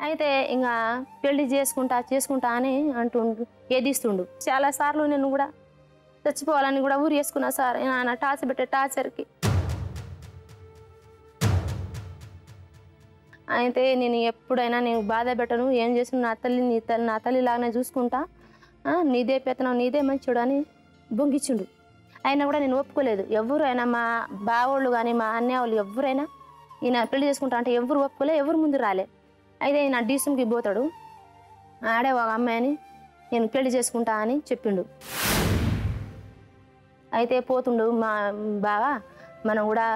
అయితే ఇంకా పెళ్లి చేసుకుంటా అని అంటుండు, ఏదిస్తుండు. చాలాసార్లు నేను కూడా చచ్చిపోవాలని కూడా ఊరు వేసుకున్నా సార్. ఆయన టార్చర్ పెట్టే టార్చర్కి. అయితే నేను ఎప్పుడైనా నేను బాధ పెట్టను, ఏం చేసిన నా తల్లి లాగానే చూసుకుంటా, నీదే పెత్తనం, నీదే మంచోడు అని బొంగిచ్చిండు. అయినా కూడా నేను ఒప్పుకోలేదు. ఎవరైనా మా బావోళ్ళు కానీ మా అన్నయ్య వాళ్ళు ఎవరైనా ఈయన పెళ్లి చేసుకుంటా అంటే ఎవరు ఒప్పుకోలే, ఎవరు ముందు రాలే. అయితే ఈయన డీసంకి పోతాడు, ఆడే ఒక అమ్మాయిని నేను పెళ్లి చేసుకుంటా అని చెప్పిండు. అయితే పోతుండు మా బావ, మనం కూడా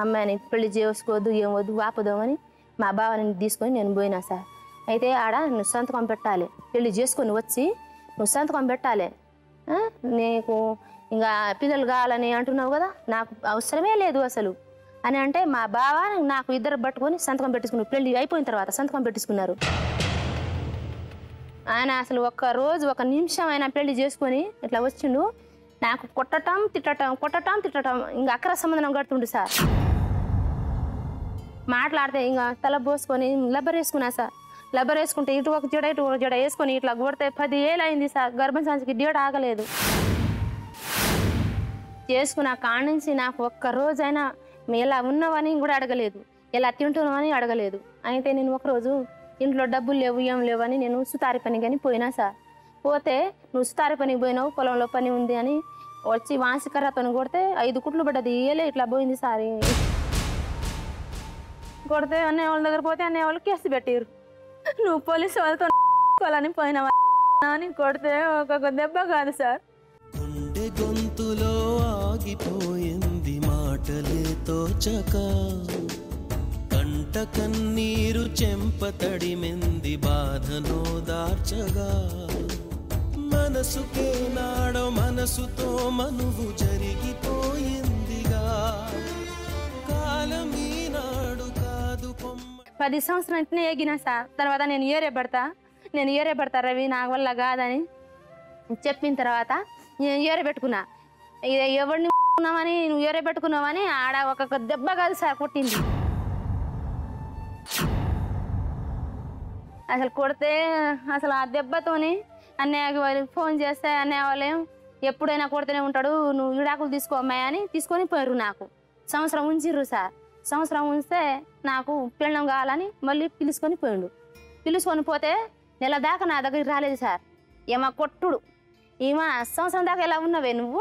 అమ్మాయిని పెళ్లి చేసుకోవద్దు, ఏం వద్దు, ఆపదామని మా బావని తీసుకొని నేను పోయినా సార్. అయితే ఆడ నువ్వు సంతకం పెట్టాలి, పెళ్లి చేసుకొని వచ్చి నువ్వు సంతకం పెట్టాలి, నీకు ఇంకా పిల్లలు కావాలని అంటున్నావు కదా, నాకు అవసరమే లేదు అసలు అని అంటే మా బావ నాకు ఇద్దరు పట్టుకొని సంతకం పెట్టించుకున్నారు. పెళ్లి అయిపోయిన తర్వాత సంతకం పెట్టించుకున్నారు. ఆయన అసలు ఒక నిమిషం ఆయన పెళ్లి చేసుకొని ఇట్లా వచ్చిండు, నాకు కొట్టటం తిట్టటం ఇంకా అక్ర సంబంధం కడుతుండు సార్. మాట్లాడితే ఇంకా తల పోసుకొని లబ్బర్ వేసుకున్నా సార్. లబ్బర్ వేసుకుంటే ఇటు ఒక జడ వేసుకొని ఇట్లా కొడితే 10 ఏళ్ళు అయింది సార్. గర్భం సంచికి డేట్ ఆగలేదు. చేసుకున్న కాడ నుంచి నాకు ఒక్క రోజైనా ఎలా ఉన్నావని కూడా అడగలేదు, ఎలా తింటున్నావని అడగలేదు. అయితే నేను ఒకరోజు ఇంట్లో డబ్బులు లేవు, ఏం లేవు అని నేను సుతారి పని కానీ పోయినా సార్. పోతే నువ్వు సుతారి పనికి పోయినావు, పొలంలో పని ఉంది అని వచ్చి వాంసికర్రతో కొడితే 5 కుట్లు పడ్డది. ఏలే ఇట్లా పోయింది సార్. కొడితే అన్నయ్య వాళ్ళ దగ్గర పోతే అన్నయ్య వాళ్ళు కేసు పెట్టారు. నువ్వు పోలీసు వాళ్ళతో వాళ్ళని పోయినావా అని కొడితే ఒక్కొక్క దెబ్బ కాదు సార్. గుండె గొంతులో ఆగిపోయింది మాటలే తోచక, కంట కన్నీరు చెంపతడిమెంది బాధనో దార్చగా, మనసుకే నాడో మనసుతో మనువు జరిగిపోయిందిగా, కాలం ఈనాడు కాదు 10 సంవత్సరాలు ఇంటనే ఎగినా సార్. తర్వాత నేను ఏరే పడతా రవి, నా వల్ల కాదని చెప్పిన తర్వాత నేను ఏరే పెట్టుకున్నా. ఇది ఎవరిని ఉన్నామని నువ్వు ఏరే పెట్టుకున్నావని ఆడ ఒక్కొక్క దెబ్బ కాదు సార్ కొట్టింది. అసలు కొడితే అసలు ఆ దెబ్బతోని అన్నయ్యకి వాళ్ళకి ఫోన్ చేస్తే అన్నయ్య వాళ్ళు ఎప్పుడైనా కొడితేనే ఉంటాడు, నువ్వు విడాకులు తీసుకో అమ్మాయి అని తీసుకొని పోయారు. నాకు సంవత్సరం ఉంచిర్రు సార్. సంవత్సరం ఉంచితే నాకు పెళ్ళం కావాలని మళ్ళీ పిలుచుకొని పోతే నెల దాకా నా దగ్గరికి రాలేదు సార్. ఏమా కొట్టుడు, ఏమా సంవత్సరం దాకా ఎలా ఉన్నావే నువ్వు